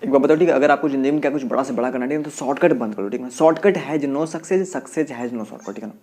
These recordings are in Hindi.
एक बात बताओ, ठीक है, अगर आपको जिंदगी में क्या कुछ बड़ा से बड़ा करना है, ठीक है, तो शॉर्टकट बंद करो, ठीक है ना। Shortcut has no success, success has no shortcut, ठीक है ना।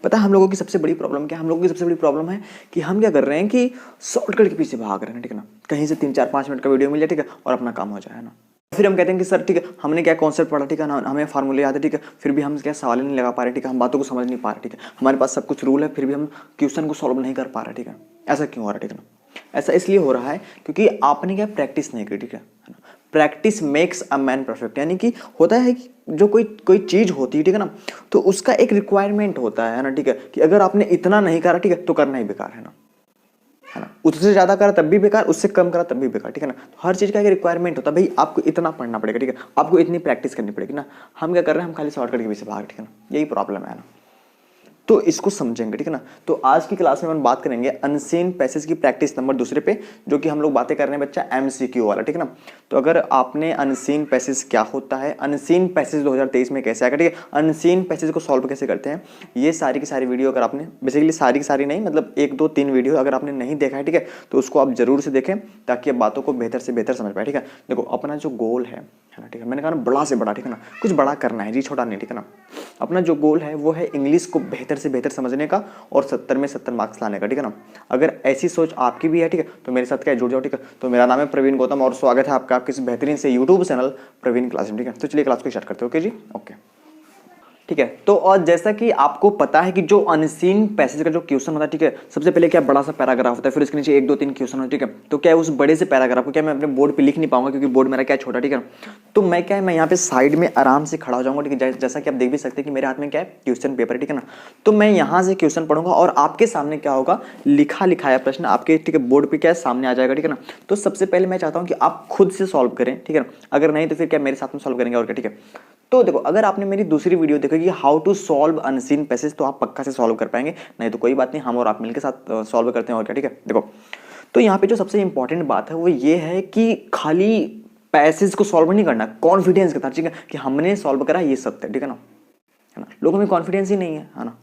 पता है हम लोगों की सबसे बड़ी प्रॉब्लम क्या है? हम लोगों की सबसे बड़ी प्रॉब्लम है कि हम क्या कर रहे हैं कि शॉर्टकट के पीछे भाग रहे हैं, ठीक है ना। कहीं से 3 4 5 मिनट का वीडियो मिल जाए, ठीक है, और अपना काम हो जाए, है ना। फिर हम कहते हैं कि सर ठीक है, हमने क्या कॉन्सेप्ट पढ़ा, ठीक है ना, हमें फार्मूले याद है, ठीक है, फिर भी हम क्या सवाल नहीं लगा पा रहे, ठीक है, हम बातों को समझ नहीं पा रहे, ठीक है, हमारे पास सब कुछ रूल है, फिर भी हम क्वेश्चन को सॉल्व नहीं कर पा रहे, ठीक है। ऐसा क्यों हो रहा है, ठीक है ना। ऐसा इसलिए हो रहा है क्योंकि आपने क्या प्रैक्टिस नहीं की, ठीक है ना। Practice makes a man perfect, यानी कि होता है कि जो कोई कोई चीज होती है, ठीक है ना, तो उसका एक रिक्वायरमेंट होता है ना, ठीक है, कि अगर आपने इतना नहीं करा, ठीक है, तो करना ही बेकार, है ना। उससे ज्यादा करा तब भी बेकार, उससे कम करा तब भी बेकार, ठीक है ना। तो हर चीज का एक रिक्वायरमेंट होता है, भाई आपको इतना पढ़ना पड़ेगा, ठीक है, आपको इतनी प्रैक्टिस करनी पड़ेगी ना। हम क्या कर रहे हैं, हम खाली शॉर्टकट के पीछे भाग, ठीक है ना, यही प्रॉब्लम है ना। तो इसको समझेंगे, ठीक है ना। तो आज की क्लास में हम बात करेंगे अनसीन पैसेज की प्रैक्टिस नंबर दूसरे पे, जो कि हम लोग बातें कर रहे हैं बच्चा एमसीक्यू वाला, ठीक है ना। तो अगर आपने अनसीन पैसेज क्या होता है, अनसीन पैसेज 2023 में कैसे आएगा, ठीक है, अनसीन पैसेज को सॉल्व कैसे करते हैं, ये सारी की सारी वीडियो अगर आपने बेसिकली सारी की सारी नहीं, मतलब 1 2 3 वीडियो अगर आपने नहीं देखा है, ठीक है, तो उसको आप जरूर से देखें ताकि आप बातों को बेहतर से बेहतर समझ पाए, ठीक है। देखो अपना जो गोल है ना, ठीक है, मैंने कहा ना बड़ा से बड़ा, ठीक है ना, कुछ बड़ा करना है जी, छोटा नहीं, ठीक है ना। अपना जो गोल है वो है इंग्लिश को बेहतर से बेहतर समझने का और 70 में 70 मार्क्स लाने का, ठीक है ना। अगर ऐसी सोच आपकी भी है, ठीक है, तो मेरे साथ क्या जुड़ जाओ, ठीक है। तो मेरा नाम है प्रवीण गौतम और स्वागत है आपका आपके इस बेहतरीन से यूट्यूब चैनल प्रवीण क्लास, ठीक है। तो चलिए क्लास को स्टार्ट करते हैं, ओके जी, ओके, ठीक है। तो और जैसा कि आपको पता है कि जो अनसीन पैसेज का जो क्वेश्चन होता है, ठीक है, सबसे पहले क्या बड़ा सा पैराग्राफ होता है, फिर उसके नीचे 1 2 3 क्वेश्चन होता है, ठीक है। तो क्या है उस बड़े से पैराग्राफ को क्या मैं अपने बोर्ड पे लिख नहीं पाऊंगा, क्योंकि बोर्ड मेरा क्या छोटा, ठीक है। तो मैं क्या है, मैं यहाँ पे साइड में आराम से खड़ा हो जाऊंगा, ठीक है। जैसा कि आप देख भी सकते हैं कि मेरे हाथ में क्या है, क्वेश्चन पेपर है, ठीक है ना। तो मैं यहाँ से क्वेश्चन पढ़ूंगा और आपके सामने क्या होगा, लिखा लिखाया प्रश्न आपके, ठीक है, बोर्ड पे क्या है सामने आ जाएगा, ठीक है ना। तो सबसे पहले मैं चाहता हूँ कि आप खुद से सॉल्व करें, ठीक है। अगर नहीं तो फिर क्या मेरे साथ में सॉल्व करेंगे और क्या, ठीक है। तो देखो अगर आपने मेरी दूसरी वीडियो देखी how to solve unseen passage, तो आप पक्का से सॉल्व कर पाएंगे, नहीं तो कोई बात नहीं, हम और आप मिलकर साथ सॉल्व करते हैं और क्या, ठीक है। देखो तो यहाँ पे जो सबसे इंपॉर्टेंट बात है वो ये है कि खाली पैसेज को सॉल्व नहीं करना, कॉन्फिडेंस के साथ, ठीक है, कि हमने सॉल्व करा ये सत्य, ठीक है ना। लोगों में कॉन्फिडेंस ही नहीं है ना।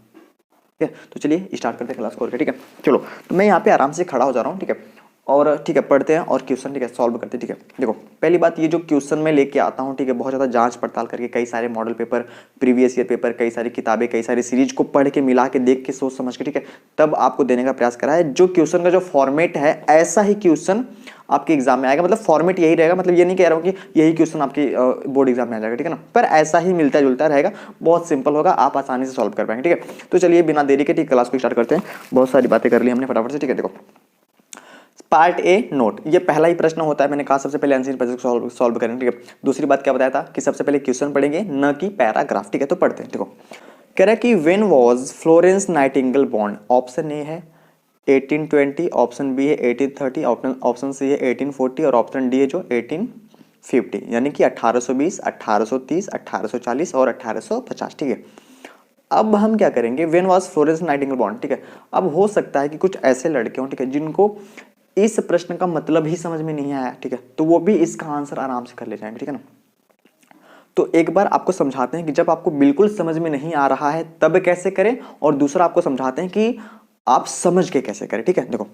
ठीक है, तो चलिए स्टार्ट करते हैं क्लास को, ठीक है। चलो तो मैं यहाँ पे आराम से खड़ा हो जा रहा हूँ, ठीक है, और ठीक है पढ़ते हैं और क्वेश्चन, ठीक है, सॉल्व करते हैं, ठीक है। देखो पहली बात, ये जो क्वेश्चन मैं लेके आता हूँ, ठीक है, बहुत ज़्यादा जांच पड़ताल करके कई सारे model paper, previous year paper, कई सारी किताबें, कई सारी सीरीज को पढ़ के मिला के देख के सोच समझ के, ठीक है, तब आपको देने का प्रयास करा है। जो क्वेश्चन का जो फॉर्मेट है ऐसा ही क्वेश्चन आपके एग्जाम में आएगा, मतलब फॉर्मेट यही रहेगा, मतलब ये नहीं कह रहा हूँ कि यही क्वेश्चन आपके बोर्ड एग्जाम में आ जाएगा, ठीक है ना, पर ऐसा ही मिलता जुलता रहेगा, बहुत सिंपल होगा, आप आसानी से सॉल्व कर पाएंगे, ठीक है। तो चलिए बिना देरी के ठीक क्लास को स्टार्ट करते हैं, बहुत सारी बातें कर ली हमने फटाफट से, ठीक है। देखो पार्ट ए नोट, ये पहला ही प्रश्न होता है, मैंने कहा सबसे पहले आंसर पैसेज को सॉल्व करेंगे, ठीक है। दूसरी बात क्या बताया था कि सबसे पहले क्वेश्चन पढ़ेंगे न कि पैराग्राफ, ठीक है। तो पढ़ते हैं, देखो कह रहा है कि when was Florence Nightingale born, option A है 1820, ऑप्शन बी है 1830, ऑप्शन सी है 1840 और ऑप्शन डी है जो 1850, यानी कि 1820, 1830, 1840 और 1850, ठीक है। अब हम क्या करेंगे, when was Florence Nightingale born, ठीक है। अब हो सकता है कि कुछ ऐसे लड़के हों, ठीक है, जिनको इस प्रश्न का मतलब ही समझ में नहीं आया, ठीक है, तो वो भी इसका आंसर आराम से कर ले जाएंगे, ठीक है ना। तो एक बार आपको समझाते हैं कि जब आपको बिल्कुल समझ में नहीं आ रहा है तब कैसे करें, और दूसरा आपको समझाते हैं कि आप समझ के कैसे करें, ठीक है। देखो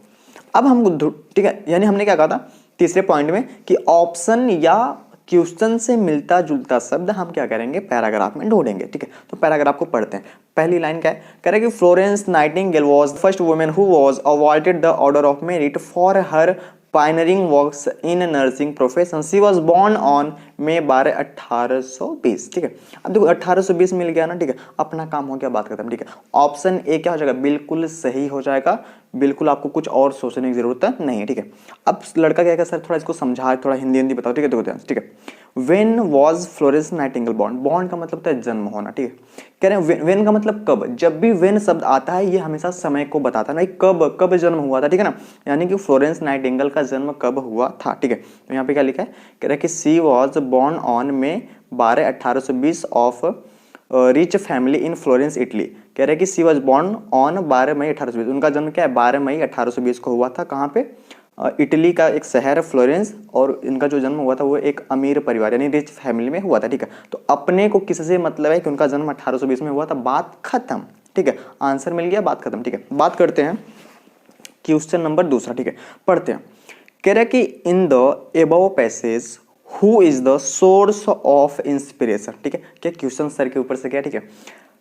अब हम, ठीक है, यानी हमने क्या कहा था तीसरे पॉइंट में कि ऑप्शन या क्वेश्चन से मिलता जुलता शब्द हम क्या करेंगे, पैराग्राफ में ढूंढेंगे, ठीक है। तो पैराग्राफ को पढ़ते हैं। पहली लाइन क्या है, कह रहे कि Florence Nightingale was first women who was awarded the order of merit for her pioneering works in nursing profession. She was born on May 12 1820, ठीक है। अब देखो 1820 मिल गया ना, ठीक है, अपना काम हो गया, बात खत्म, ठीक है। ऑप्शन ए क्या हो जाएगा, बिल्कुल सही हो जाएगा, बिल्कुल आपको कुछ और सोचने की जरूरत नहीं है, ठीक है। अब लड़का क्या सर थोड़ा इसको समझा, थोड़ा हिंदी हिंदी बताओ, ठीक है। देखो ठीक है, when was Florence Nightingale born, born का मतलब होता है जन्म होना, ठीक है। कह रहे हैं वेन का मतलब कब, जब भी वेन शब्द आता है ये हमेशा समय को बताता है ना, कब कब जन्म हुआ था, ठीक है ना, यानी कि फ्लोरेंस नाइटिंगेल का जन्म कब हुआ था, ठीक है। तो यहाँ पे क्या लिखा है, कह रहा है कि सी वॉज बॉर्न ऑन में 12 1820 of rich family in Florence Italy. कह रहे हैं कि सी वॉज बॉर्न ऑन 12 मई 1820, उनका जन्म क्या है 12 मई 1820 को हुआ था, कहाँ पे, इटली का एक शहर है फ्लोरेंस, और इनका जो जन्म हुआ था वो एक अमीर परिवार यानी रिच फैमिली में हुआ था, ठीक है। तो अपने को किससे मतलब है कि उनका जन्म 1820 में हुआ था, बात खत्म, ठीक है, आंसर मिल गया, बात खत्म, ठीक है। बात करते हैं क्वेश्चन नंबर दूसरा, ठीक है, पढ़ते हैं। कह रहा है कि in the above passage who is the source of inspiration, ठीक है, क्या क्वेश्चन सर के ऊपर से क्या, ठीक है।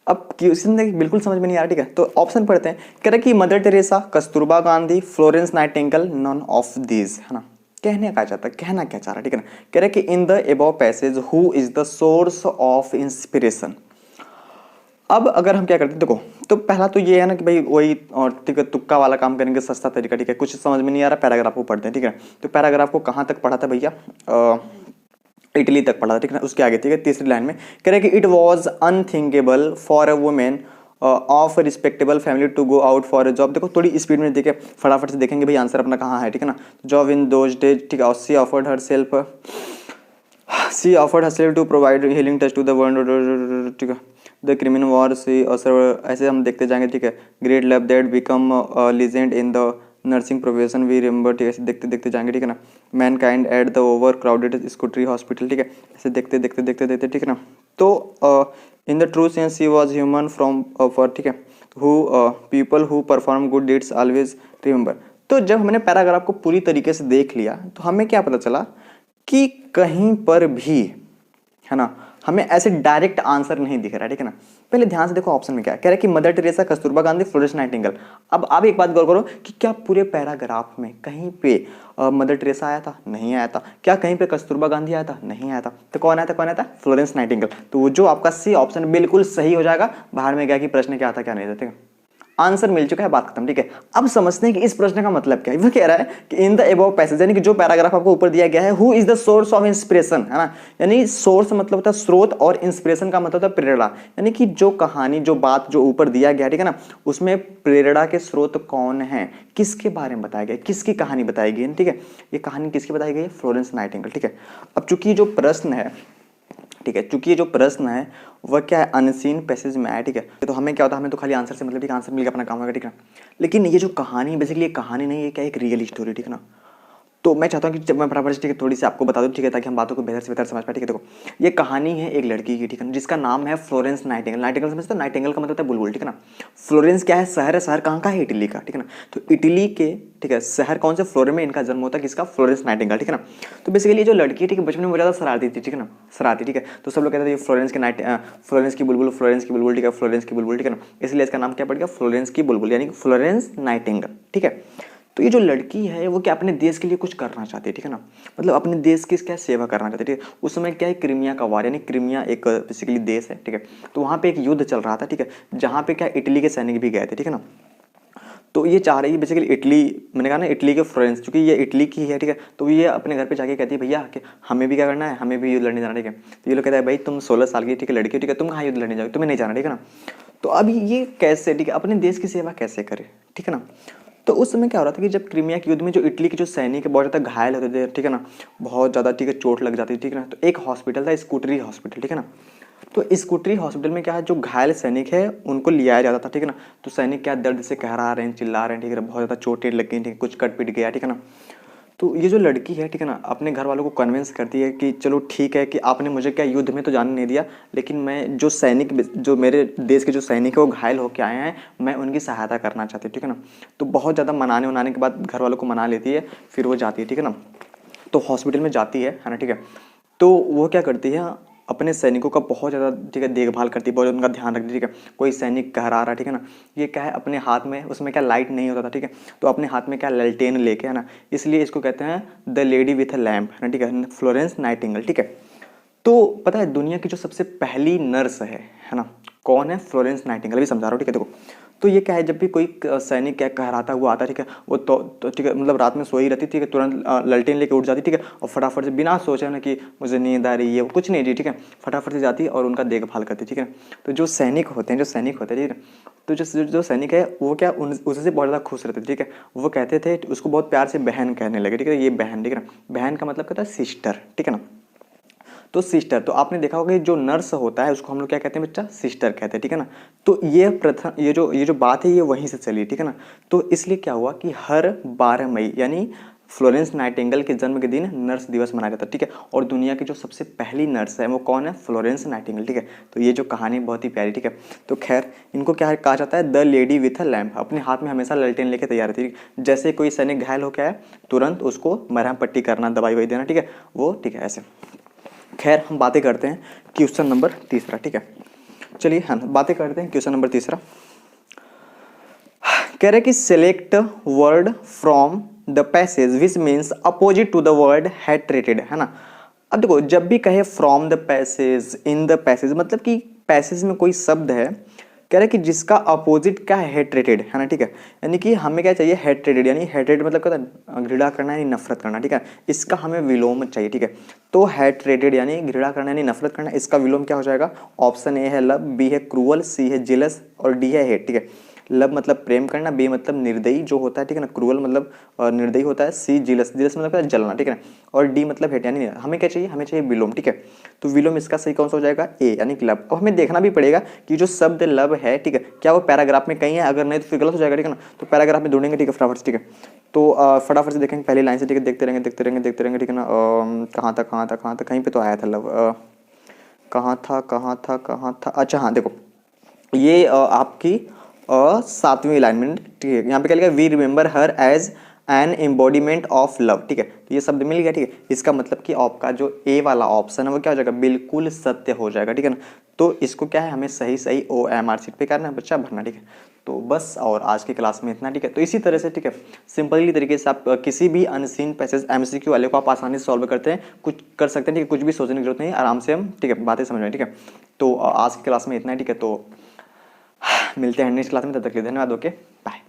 अब क्वेश्चन बिल्कुल समझ में नहीं आ रहा, ठीक है, तो ऑप्शन पढ़ते हैं। कह रहे कि mother Teresa, Kasturba Gandhi, Florence Nightingale, none of these, है ना। कहने का चाहता, कहना क्या चाह रहा है, ठीक है ना। कह रहे कि in the above passage who is the source of inspiration. अब अगर हम क्या करते हैं, देखो, तो पहला तो ये है ना कि भाई वही, और ठीक है, तुक्का वाला काम करेंगे, सस्ता तरीका, ठीक है। कुछ समझ में नहीं आ रहा, पैराग्राफ को पढ़ते हैं, ठीक है। तो पैराग्राफ को कहाँ तक पढ़ा था भैया, इटली तक पढ़ा था, ठीक है ना। उसके आगे, ठीक है, तीसरी लाइन में कह रहे कि it was unthinkable for a woman of respectable family to go out for a job. देखो थोड़ी स्पीड में देखे, फटाफट से देखेंगे भाई आंसर अपना कहाँ है, ठीक है ना। जॉब इन दोज डेज, ठीक है, she offered herself to provide healing touch to the world, ठीक है। द क्रिमिनल वॉर सी, ऐसे हम देखते जाएंगे, ठीक है। Great love that become legend in the nursing profession we remember, ठीक है, ऐसे देखते देखते जाएंगे, ठीक है ना। Mankind at the overcrowded Scutari hospital, ठीक है, ऐसे देखते देखते देखते देखते, ठीक है ना। तो in the true sense she was human from for, ठीक है, who people who perform good deeds always remember. तो जब हमने पैराग्राफ को पूरी तरीके से देख लिया तो हमें क्या पता चला कि कहीं पर भी, है ना, हमें ऐसे डायरेक्ट आंसर नहीं दिख रहा है, ठीक है ना। पहले ध्यान से देखो ऑप्शन में क्या है, कह रहा है कि mother Teresa, Kasturba Gandhi, Florence Nightingale. अब आप एक बात गौर करो कि क्या पूरे पैराग्राफ में कहीं पे मदर टेरेसा आया था, नहीं आया था। क्या कहीं पे कस्तूरबा गांधी आया था, नहीं आया था। तो कौन आया था, कौन आया था, फ्लोरेंस नाइटिंगेल। तो वो जो आपका सी ऑप्शन बिल्कुल सही हो जाएगा। बाहर में गया कि प्रश्न क्या था क्या नहीं था, ठीक है, आंसर मिल चुका है, बात खत्म, ठीक है। अब समझते हैं कि इस प्रश्न का मतलब क्या है। वो कह रहा है कि इन द अबव पैसेज, यानी कि जो पैराग्राफ आपको ऊपर दिया गया है, who is the source of inspiration, है ना। यानी सोर्स मतलब होता है स्रोत, और इंस्पिरेशन का मतलब होता है प्रेरणा। यानी कि जो कहानी, जो बात जो ऊपर दिया गया, ठीक है ना, उसमें प्रेरणा के स्रोत कौन है, किसके बारे में बताया गया, किसकी कहानी बताई गई है, ठीक है। ये कहानी किसकी बताई गई है, फ्लोरेंस नाइटिंगेल, ठीक है। अब चूंकि जो प्रश्न है, ठीक है, चूंकि ये जो प्रश्न है वह क्या है, अनसीन पैसेज में आया, ठीक है। तो हमें क्या होता है, हमें तो खाली आंसर से मतलब, ठीक है, आंसर मिल गया, अपना काम होगा, ठीक है। लेकिन ये जो कहानी है बेसिकली, ये कहानी नहीं है, क्या एक रियल स्टोरी, ठीक है ना। तो मैं चाहता हूँ कि जब मैं बराबर से, ठीक है, थोड़ी सी आपको बता दूँ, ठीक है, ताकि हम बातों को बेहतर से बेहतर समझ पाए, ठीक है। देखो ये कहानी है एक लड़की की, ठीक है, जिसका नाम है फ्लोरेंस नाइटिंगेल। नाइटिंगेल समझते हो, नाइटिंगेल का मतलब होता है बुलबुल, ठीक है ना। फ्लोरेंस क्या है, शहर है, शहर कहाँ का है, इटली का, ठीक है ना। तो इटली के, ठीक है, शहर कौन से, फ्लोरेंस में इनका जन्म होता है, किसका, फ्लोरेंस नाइटिंगेल, ठीक है ना। तो बेसिकली ये जो लड़की है, ठीक है, बचपन में बहुत ज़्यादा शरारती थी, ठीक है ना, शरारती, ठीक है। तो सब लोग कहते थे फ्लोरेंस की फ्लोरेंस की बुलबुल, फ्लोरेंस की बुलबुल, ठीक है, फ्लोरेंस की बुलबुल, ठीक है ना। इसलिए इसका नाम क्या पड़ गया, फ्लोरेंस की बुलबुल, यानी कि फ्लोरेंस नाइटिंगेल, ठीक है। तो ये जो लड़की है वो क्या अपने देश के लिए कुछ करना चाहती है, ठीक है ना, मतलब अपने देश की क्या सेवा करना चाहती है, ठीक है। उस समय क्या है, क्रीमिया का वार, यानी क्रीमिया एक बेसिकली देश है, ठीक है। तो वहाँ पे एक युद्ध चल रहा था, ठीक है, जहाँ पे क्या इटली के सैनिक भी गए थे, ठीक है ना। तो ये चाह रही है बेसिकली इटली, मैंने कहा ना इटली के फ्लोरेंस, क्योंकि ये इटली की है, ठीक है। तो ये अपने घर पे जाके कहती है भैया कि हमें भी क्या करना है, हमें भी युद्ध लड़ने जाना, ठीक है। तो ये लोग कहता है भाई तुम 16 साल की, ठीक है, लड़की, ठीक है, तुम कहाँ युद्ध लड़ने जाओगे, तुम्हें नहीं जाना, ठीक है ना। तो अभी ये कैसे, ठीक है, अपने देश की सेवा कैसे करे, ठीक है ना। तो उस समय क्या हो रहा था कि जब क्रीमिया के युद्ध में जो इटली के जो सैनिक है बहुत ज़्यादा घायल होते थे, ठीक है ना, बहुत ज़्यादा, ठीक है, चोट लग जाती थी, ठीक है ना। तो एक हॉस्पिटल था, स्कूटरी हॉस्पिटल, ठीक है ना। तो स्कूटरी हॉस्पिटल में क्या है, जो घायल सैनिक है उनको लिया जाता था, ठीक है ना। तो सैनिक क्या दर्द से कहरा रहे हैं, चिल्ला रहे हैं, ठीक है, बहुत ज़्यादा चोटें लग गई, ठीक है, कुछ कट पिट गया, ठीक है ना। तो ये जो लड़की है, ठीक है ना, अपने घर वालों को कन्विंस करती है कि चलो ठीक है कि आपने मुझे क्या युद्ध में तो जाने नहीं दिया, लेकिन मैं जो सैनिक, जो मेरे देश के जो सैनिक है वो घायल होकर आए हैं, मैं उनकी सहायता करना चाहती हूँ, ठीक है ना। तो बहुत ज़्यादा मनाने उनाने के बाद घर वालों को मना लेती है, फिर वो जाती है, ठीक है ना। तो हॉस्पिटल में जाती है ना, ठीक है। तो वो क्या करती है, अपने सैनिकों का बहुत ज़्यादा, ठीक है, देखभाल करती है, बहुत उनका ध्यान रखती है, ठीक है। कोई सैनिक कहरा रहा है, ठीक है ना, ये क्या है, अपने हाथ में, उसमें क्या लाइट नहीं होता था, ठीक है, तो अपने हाथ में क्या ललटेन लेके, है ना, इसलिए इसको कहते हैं the lady with a lamp, है ना, ठीक है, फ्लोरेंस नाइटिंगेल, ठीक है। तो पता है दुनिया की जो सबसे पहली नर्स है ना, कौन है, फ्लोरेंस नाइटिंगेल, अभी समझा रहा हूँ, ठीक है। देखो तो ये क्या है, जब भी कोई सैनिक क्या कहराता हुआ आता, ठीक है, वो तो ठीक है, मतलब रात में सोई रहती, ठीक है, तुरंत ललटेन लेके उठ जाती, ठीक है, और फटाफट से बिना सोचे ना कि मुझे नींद आ रही है, कुछ नहीं जी, ठीक है, फटाफट से जाती और उनका देखभाल करती, ठीक है। तो जो सैनिक होते हैं, ठीक है, तो जो सैनिक है वो क्या उससे बहुत ज़्यादा खुश रहते थे, ठीक है। वो कहते थे, उसको बहुत प्यार से बहन कहने लगे, ठीक है, ये बहन, ठीक है ना, बहन का मतलब कहता है सिस्टर, ठीक है ना। तो सिस्टर, तो आपने देखा होगा जो नर्स होता है उसको हम लोग क्या कहते हैं बच्चा, सिस्टर कहते हैं, ठीक है ना। तो ये प्रथम, ये जो बात है ये वहीं से चली, ठीक है ना। तो इसलिए क्या हुआ कि हर 12 मई, यानी फ्लोरेंस नाइटिंगेल के जन्म के दिन नर्स दिवस मनाया जाता है, ठीक है। और दुनिया की जो सबसे पहली नर्स है वो कौन है? फ्लोरेंस नाइटिंगेल, ठीक है। तो ये जो कहानी बहुत ही प्यारी, ठीक है। तो खैर इनको क्या कहा जाता है? The lady with a lamp. अपने हाथ में हमेशा लालटेन लेके तैयार रहती है। जैसे कोई सैनिक घायल हो गया है तुरंत उसको मरहम पट्टी करना, दवाई वही देना, ठीक है, वो, ठीक है, ऐसे। खैर हम बातें करते हैं क्वेश्चन नंबर तीसरा, ठीक है। चलिए हाँ बातें करते हैं क्वेश्चन नंबर तीसरा। कह रहे कि select word from the passage which means opposite to the word hatred, है ना। अब देखो जब भी कहे from the passage, in the passage, मतलब कि पैसेज में कोई शब्द है, कह रहे कि जिसका अपोजिट क्या है? हेट्रेटेड, है ना, ठीक है। यानी कि हमें क्या चाहिए? हेट्रेटेड, यानी हेट्रेड मतलब क्या होता है? घृणा करना यानी नफरत करना, ठीक है। इसका हमें विलोम चाहिए, ठीक है। तो हेट्रेटेड यानी घृणा करना यानी नफरत करना, इसका विलोम क्या हो जाएगा? ऑप्शन ए है लव, बी है क्रूअल, सी है जेलस और डी है हेट, ठीक है। लव मतलब प्रेम करना, बी मतलब निर्दयी जो होता है, ठीक है ना, क्रूअल मतलब निर्दयी होता है, सी जिलस, जिलस मतलब क्या? जलना, ठीक है ना, और डी मतलब हेट यानी हमें क्या चाहिए? हमें चाहिए विलोम, ठीक है। तो विलोम इसका सही कौन सा हो जाएगा? ए यानी कि लव। अब हमें देखना भी पड़ेगा कि जो शब्द लव है, ठीक है, क्या वो पैराग्राफ में कहीं है? अगर नहीं तो फिर गलत हो जाएगा, ठीक है ना। तो पैराग्राफ में ढूंढेंगे, ठीक है, फटाफट से, ठीक है। तो फटाफट से देखेंगे पहली लाइन से, ठीक है, देखते रहेंगे देखते रहेंगे देखते रहेंगे, ठीक है ना। कहाँ था कहाँ था कहाँ था? कहीं पे तो आया था लव, कहाँ था कहाँ था कहाँ था? अच्छा हाँ देखो, ये आपकी सातवीं अलाइनमेंट, ठीक है। यहाँ पे क्या लिखा? We remember her as an embodiment of love, ठीक है। तो ये शब्द मिल गया, ठीक है। इसका मतलब कि आपका जो ए वाला ऑप्शन है वो क्या हो जाएगा? बिल्कुल सत्य हो जाएगा, ठीक है ना। तो इसको क्या है? हमें सही सही OMR शीट पे करना है बच्चा, भरना, ठीक है। तो बस और आज की क्लास में इतना, ठीक है। तो इसी तरह से, ठीक है, सिंपली तरीके से आप किसी भी अनसीन पैसेज MCQ वाले को आप आसानी से सॉल्व करते हैं, कुछ कर सकते हैं, ठीक है। कुछ भी सोचने की जरूरत नहीं, आराम से हम, ठीक है, बातें समझ रहे हैं, ठीक है। तो आज की क्लास में इतना है, ठीक है। तो मिलते हैं नेक्स्ट क्लास में, तब तक के लिए धन्यवाद, ओके बाय।